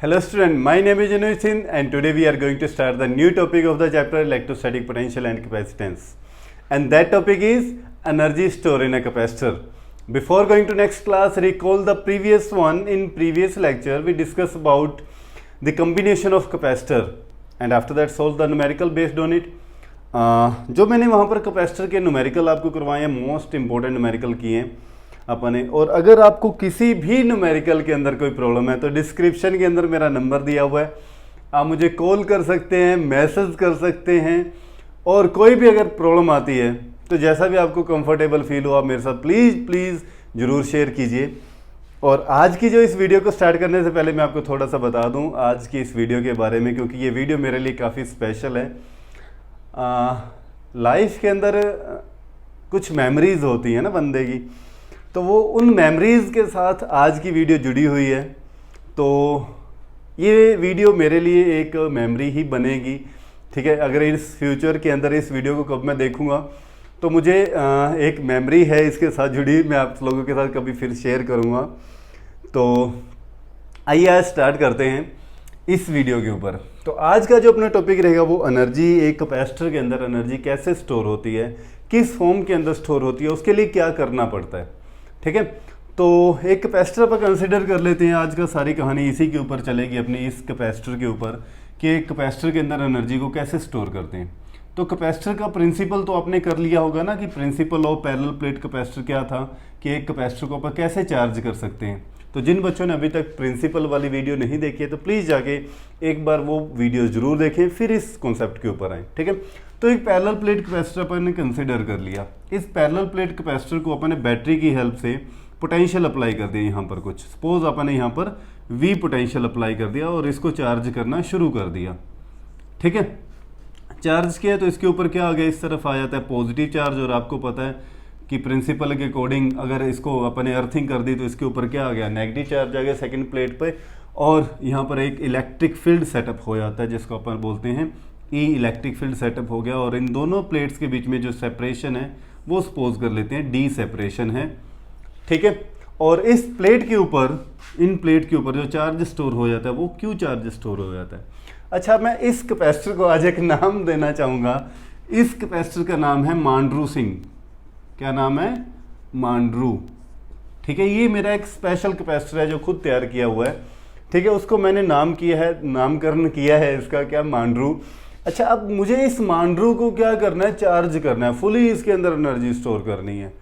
Hello student, my name is Anuj Singh and today we are going to start the new topic of the chapter electrostatic potential and capacitance. And that topic is energy store in a capacitor. Before going to next class, recall the previous one. In previous lecture we discussed about the combination of capacitor and after that solve the numerical based on it. जो मैंने वहाँ पर capacitor के numerical आपको करवाए हैं, most important numerical किए हैं अपने। और अगर आपको किसी भी न्यूमेरिकल के अंदर कोई प्रॉब्लम है तो डिस्क्रिप्शन के अंदर मेरा नंबर दिया हुआ है, आप मुझे कॉल कर सकते हैं, मैसेज कर सकते हैं। और कोई भी अगर प्रॉब्लम आती है तो जैसा भी आपको कंफर्टेबल फील हो आप मेरे साथ प्लीज़ ज़रूर शेयर कीजिए। और आज की जो इस वीडियो को स्टार्ट करने से पहले मैं आपको थोड़ा सा बता दूं आज की इस वीडियो के बारे में, क्योंकि ये वीडियो मेरे लिए काफ़ी स्पेशल है। लाइफ के अंदर कुछ मेमोरीज़ होती हैं ना बंदे की, तो वो उन मेमोरीज़ के साथ आज की वीडियो जुड़ी हुई है। तो ये वीडियो मेरे लिए एक मेमोरी ही बनेगी, ठीक है। अगर इस फ्यूचर के अंदर इस वीडियो को कब मैं देखूंगा तो मुझे एक मेमोरी है इसके साथ जुड़ी, मैं आप लोगों के साथ कभी फिर शेयर करूंगा। तो आइए आज स्टार्ट करते हैं इस वीडियो के ऊपर। तो आज का जो अपना टॉपिक रहेगा वो एनर्जी, एक कैपेसिटर के अंदर एनर्जी कैसे स्टोर होती है, किस फॉर्म के अंदर स्टोर होती है, उसके लिए क्या करना पड़ता है, ठीक है। तो एक कैपेसिटर पर कंसिडर कर लेते हैं। आज का सारी कहानी इसी के ऊपर चलेगी, अपनी इस कैपेसिटर के ऊपर कि एक कैपेसिटर के अंदर एनर्जी को कैसे स्टोर करते हैं। तो कैपेसिटर का प्रिंसिपल तो आपने कर लिया होगा ना कि principle of parallel plate capacitor क्या था, कि एक कैपेसिटर को आप कैसे चार्ज कर सकते हैं। तो जिन बच्चों ने अभी तक प्रिंसिपल वाली वीडियो नहीं देखी है तो प्लीज़ जाके एक बार वो वीडियो ज़रूर देखें, फिर इस कॉन्सेप्ट के ऊपर आए, ठीक है। तो एक पैरेलल प्लेट कैपेसिटर अपन ने कंसिडर कर लिया। इस पैरेलल प्लेट कैपेसिटर को अपन ने बैटरी की हेल्प से पोटेंशियल अप्लाई कर दिया। यहाँ पर कुछ सपोज अपन ने यहाँ पर V पोटेंशियल अप्लाई कर दिया और इसको चार्ज करना शुरू कर दिया, ठीक है। चार्ज किया तो इसके ऊपर क्या आ गया, इस तरफ आ जाता है पॉजिटिव चार्ज। और आपको पता है कि प्रिंसिपल के अकॉर्डिंग अगर इसको अपने अर्थिंग कर दी तो इसके ऊपर क्या आ गया, नेगेटिव चार्ज आ गया सेकंड प्लेट पे। और यहाँ पर एक इलेक्ट्रिक फील्ड सेटअप हो जाता है जिसको अपन बोलते हैं ई इलेक्ट्रिक फील्ड सेटअप हो गया। और इन दोनों प्लेट्स के बीच में जो सेपरेशन है वो सपोज कर लेते हैं डी सेपरेशन है, ठीक है। और इस प्लेट के ऊपर, इन प्लेट के ऊपर जो चार्ज स्टोर हो जाता है वो क्यू चार्ज स्टोर हो जाता है। अच्छा, मैं इस कैपेसिटर को आज एक नाम देना चाहूँगा। इस कैपेसिटर का नाम है मांड्रू सिंह। क्या नाम है? मांड्रू, ठीक है। ये मेरा एक स्पेशल कैपेसिटर है जो खुद तैयार किया हुआ है, ठीक है। उसको मैंने नाम किया है, नामकरण किया है इसका क्या, मांड्रू। अच्छा, अब मुझे इस मांड्रू को क्या करना है, चार्ज करना है, फुली इसके अंदर एनर्जी स्टोर करनी है,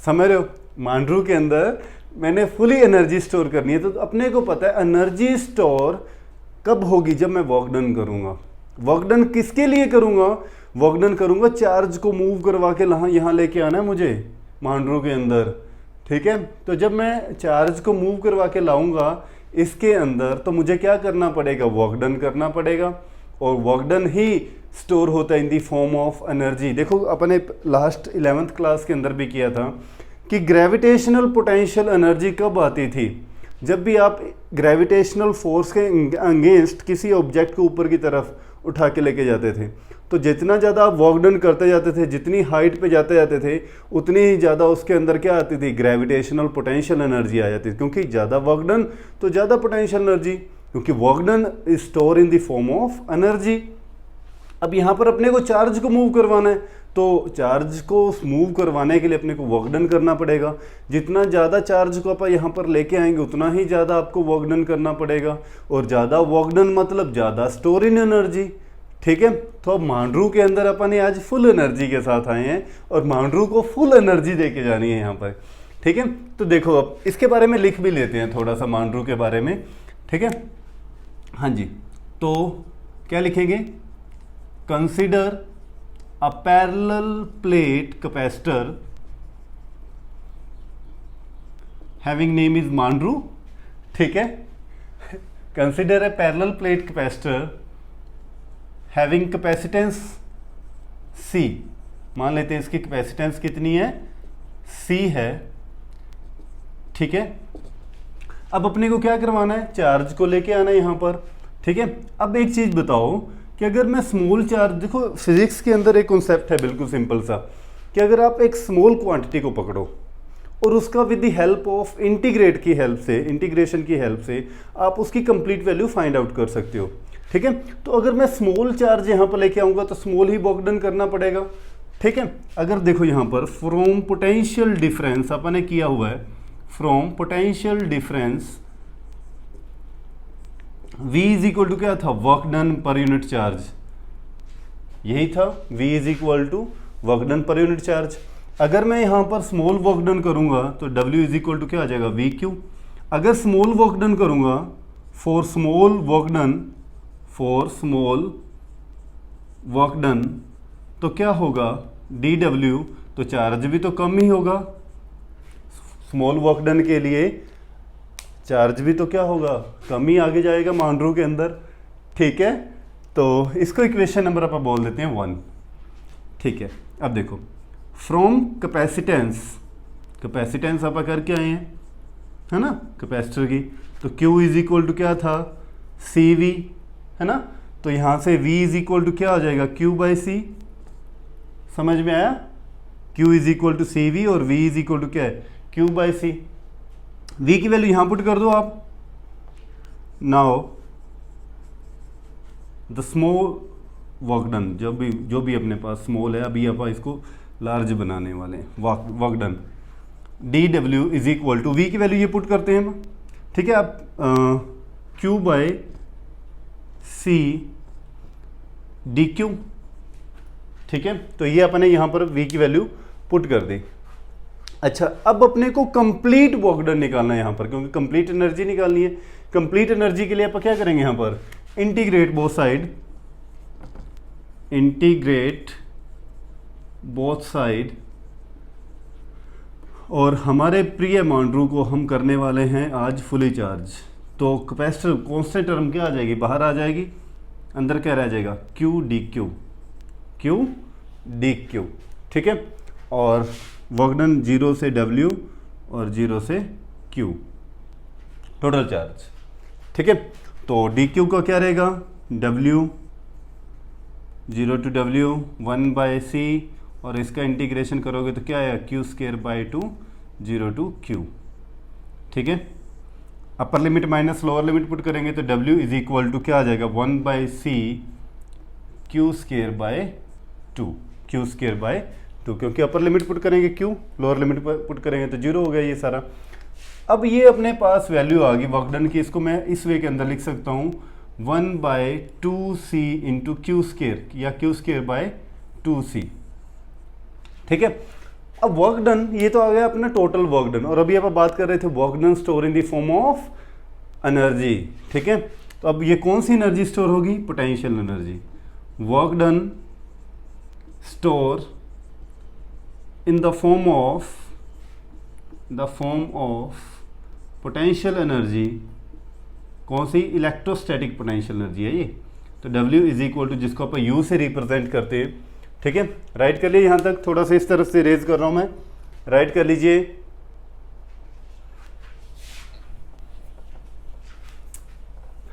समझ रहे हो। मांड्रू के अंदर मैंने फुली एनर्जी स्टोर करनी है। तो अपने को पता है एनर्जी स्टोर कब होगी, जब मैं वर्क डन करूँगा। वर्क डन किसके लिए करूँगा, वर्क डन करूँगा चार्ज को मूव करवा के यहाँ लेके आना है मुझे मांड्रू के अंदर, ठीक है। तो जब मैं चार्ज को मूव करवा के लाऊंगा इसके अंदर तो मुझे क्या करना पड़ेगा, वर्क डन करना पड़ेगा। और वर्क डन ही स्टोर होता है इन दी फॉर्म ऑफ एनर्जी। देखो अपने लास्ट 11th क्लास के अंदर भी किया था कि ग्रेविटेशनल पोटेंशियल एनर्जी कब आती थी, जब भी आप ग्रेविटेशनल फोर्स के अगेंस्ट किसी ऑब्जेक्ट को ऊपर की तरफ उठा के लेके जाते थे। तो जितना ज़्यादा आप वर्क डन करते जाते थे, जितनी हाइट पे जाते जाते थे, उतनी ही ज़्यादा उसके अंदर क्या आती थी, ग्रेविटेशनल पोटेंशियल एनर्जी आ जाती थी। क्योंकि ज़्यादा वर्क डन तो ज़्यादा पोटेंशियल एनर्जी, क्योंकि work done is store in the form of energy. अब यहाँ पर अपने को चार्ज को मूव करवाना है, तो चार्ज को मूव करवाने के लिए अपने को वर्क डन करना पड़ेगा। जितना ज़्यादा चार्ज को आप यहाँ पर लेके आएंगे उतना ही ज़्यादा आपको वर्क डन करना पड़ेगा। और ज़्यादा वर्क डन मतलब ज़्यादा स्टोर इन एनर्जी, ठीक है। तो अब मांड्रू के अंदर अपन आज फुल एनर्जी के साथ आए हैं और मांड्रू को फुल एनर्जी दे के जानी है यहाँ पर, ठीक है। तो देखो अब इसके बारे में लिख भी लेते हैं थोड़ा सा मांड्रू के बारे में, ठीक है। हाँ जी, तो क्या लिखेंगे, consider a parallel plate capacitor having name is Mandru, ठीक है। consider a parallel plate capacitor having capacitance C, मान लेते हैं इसकी कैपेसिटेंस कितनी है, C है, ठीक है। अब अपने को क्या करवाना है, चार्ज को लेके आना है यहाँ पर, ठीक है। अब एक चीज़ बताओ कि अगर मैं स्मॉल चार्ज, देखो फिजिक्स के अंदर एक कॉन्सेप्ट है बिल्कुल सिंपल सा, कि अगर आप एक स्मॉल क्वांटिटी को पकड़ो और उसका with the help of integration की हेल्प से आप उसकी कंप्लीट वैल्यू फाइंड आउट कर सकते हो। ठीक है, तो अगर मैं स्मॉल चार्ज यहाँ पर लेके आऊँगा तो स्मॉल ही वर्क डन करना पड़ेगा। ठीक है, अगर देखो यहाँ पर फ्रॉम पोटेंशियल डिफरेंस अपन ने किया हुआ है, from potential difference V is equal to क्या था, work done per unit charge, यही था V is equal to work done per unit charge. अगर मैं यहाँ पर स्मॉल वर्क डन करूँगा तो W इज इक्वल टू क्या आ जाएगा, VQ। अगर स्मॉल वर्क डन करूँगा फॉर स्मॉल वर्क डन तो क्या होगा, DW, तो चार्ज भी तो कम ही होगा, स्मॉल वर्क डन के लिए चार्ज भी तो क्या होगा, कम ही आगे जाएगा मांड्रू के अंदर। ठीक है, तो इसको इक्वेशन नंबर अपन बोल देते हैं 1। ठीक है, अब देखो फ्रॉम कैपेसिटेंस अपन करके आए हैं, है ना, कैपेसिटर की, तो Q इज इक्वल टू क्या था, CV, है ना, तो यहाँ से V इज इक्वल टू क्या आ जाएगा, Q/C। समझ में आया, Q is equal to CV और V इज इक्वल टू क्या है, Q/C। V की वैल्यू यहां पुट कर दो आप। Now the small work done, जो भी अपने पास स्मॉल है, अभी आप इसको लार्ज बनाने वाले हैं, work done, DW is equal to, V की वैल्यू ये पुट करते हैं हम। ठीक है, आप Q/C DQ। ठीक है, तो ये अपने यहाँ पर V की वैल्यू पुट कर दी। अच्छा, अब अपने को कंप्लीट वर्क डन निकालना है यहाँ पर, क्योंकि कंप्लीट एनर्जी निकालनी है। कंप्लीट एनर्जी के लिए आप क्या करेंगे, यहाँ पर इंटीग्रेट बोथ साइड, और हमारे प्रिय मांड्रू को हम करने वाले हैं आज फुली चार्ज। तो कैपेसिटर कॉन्स्टेंट टर्म क्या आ जाएगी, बाहर आ जाएगी, अंदर क्या रह जाएगा, Q dQ। ठीक है, और वर्क डन 0 से W और 0 से Q, टोटल चार्ज। ठीक है, तो DQ का क्या रहेगा, W 0 to W 1/C, और इसका इंटीग्रेशन करोगे तो क्या आएगा, Q²/2 0 to Q। ठीक है, upper limit minus lower limit put करेंगे तो W इज इक्वल टू क्या आ जाएगा, 1/C Q²/2, क्योंकि अपर लिमिट पुट करेंगे Q, लोअर लिमिट पुट करेंगे तो 0 हो गया ये सारा। अब ये अपने पास वैल्यू आ गई वर्क डन की, इसको मैं इस वे के अंदर लिख सकता हूँ 1/2C इंटू Q² या Q²/2C। ठीक है, अब वर्क डन ये तो आ गया अपना टोटल वर्क डन, और अभी आप बात कर रहे थे work done store in the form of energy. ठीक है, तो अब ये कौन सी एनर्जी स्टोर होगी, potential energy. Work done store in the form of potential energy, कौन सी, इलेक्ट्रोस्टैटिक पोटेंशियल एनर्जी है ये। तो W इज इक्वल टू, जिसको अपन U से रिप्रेजेंट करते हैं। ठीक है, राइट कर लिए यहाँ तक, थोड़ा सा इस तरफ से रेज कर रहा हूँ मैं, राइट कर लीजिए।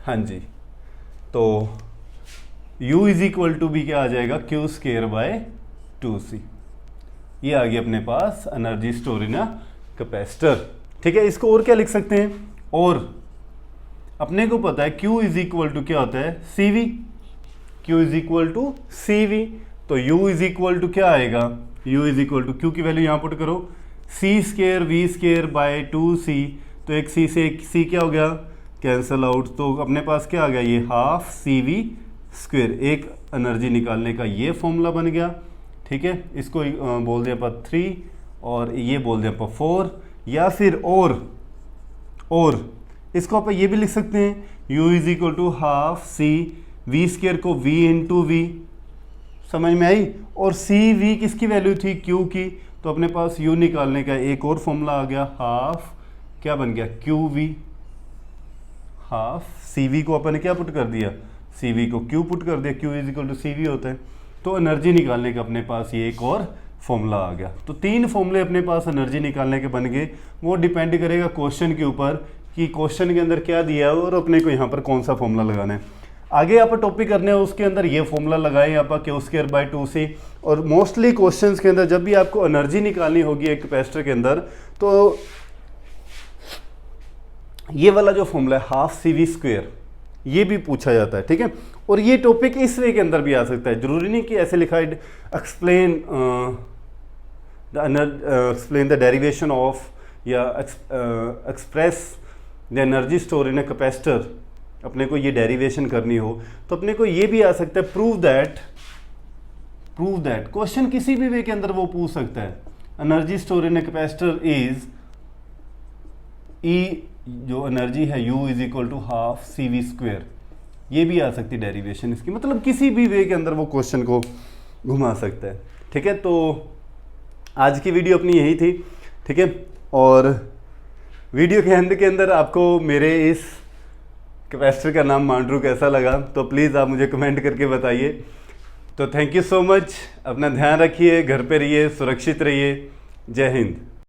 हाँ जी, तो U इज इक्वल टू भी क्या आ जाएगा, Q²/2C। ये आ गया अपने पास energy store in a capacitor. ठीक है, इसको और क्या लिख सकते हैं, और अपने को पता है Q इज इक्वल टू क्या होता है, CV। Q is equal to CV, तो U इज इक्वल टू क्या आएगा, U is equal to, Q की वैल्यू यहाँ पुट करो, C²V²/2C, तो एक C से एक C क्या हो गया, कैंसल आउट, तो अपने पास क्या आ गया, ये 12CV², एक एनर्जी निकालने का ये फॉर्मूला बन गया। ठीक है, इसको बोल दिया अपन 3 और ये बोल दिया अपन 4, या फिर और इसको अपन ये भी लिख सकते हैं, U is equal to 12CV² को V इंटू V, समझ में आई, और CV किसकी वैल्यू थी, Q की, तो अपने पास U निकालने का एक और फॉर्मूला आ गया, हाफ क्या बन गया, QV। हाफ CV को अपन ने क्या पुट कर दिया, CV को Q पुट कर दिया, Q is equal to CV होता है। तो एनर्जी निकालने का अपने पास ये एक और फॉर्मूला आ गया। तो 3 फॉर्मूले अपने पास एनर्जी निकालने के बन गए। वो डिपेंड करेगा क्वेश्चन के ऊपर कि क्वेश्चन के अंदर क्या दिया है और अपने को यहाँ पर कौन सा फॉर्मूला लगाना है। आगे आप टॉपिक करने हो उसके अंदर ये फॉर्मूला लगाएं आप Q²/2C। और मोस्टली क्वेश्चंस के अंदर जब भी आपको एनर्जी निकालनी होगी एक कैपेसिटर के अंदर, तो ये वाला जो फॉर्मूला है 12CV², ये भी पूछा जाता है, ठीक है। और ये टॉपिक इस वे के अंदर भी आ सकता है, जरूरी नहीं कि ऐसे लिखा है एक्सप्लेन द डेरिवेशन ऑफ या express the energy store in a capacitor, अपने को ये डेरिवेशन करनी हो तो अपने को ये भी आ सकता है प्रूव दैट। क्वेश्चन किसी भी वे के अंदर वो पूछ सकता है। Energy store in a capacitor is E, जो एनर्जी है U = 12CV², ये भी आ सकती है डेरिवेशन इसकी। मतलब किसी भी वे के अंदर वो क्वेश्चन को घुमा सकता है, ठीक है। तो आज की वीडियो अपनी यही थी, ठीक है। और वीडियो के अंत के अंदर आपको मेरे इस कैपेसिटर का नाम मांड्रू कैसा लगा, तो प्लीज़ आप मुझे कमेंट करके बताइए। तो थैंक यू सो मच, अपना ध्यान रखिए, घर पे रहिए, सुरक्षित रहिए। जय हिंद।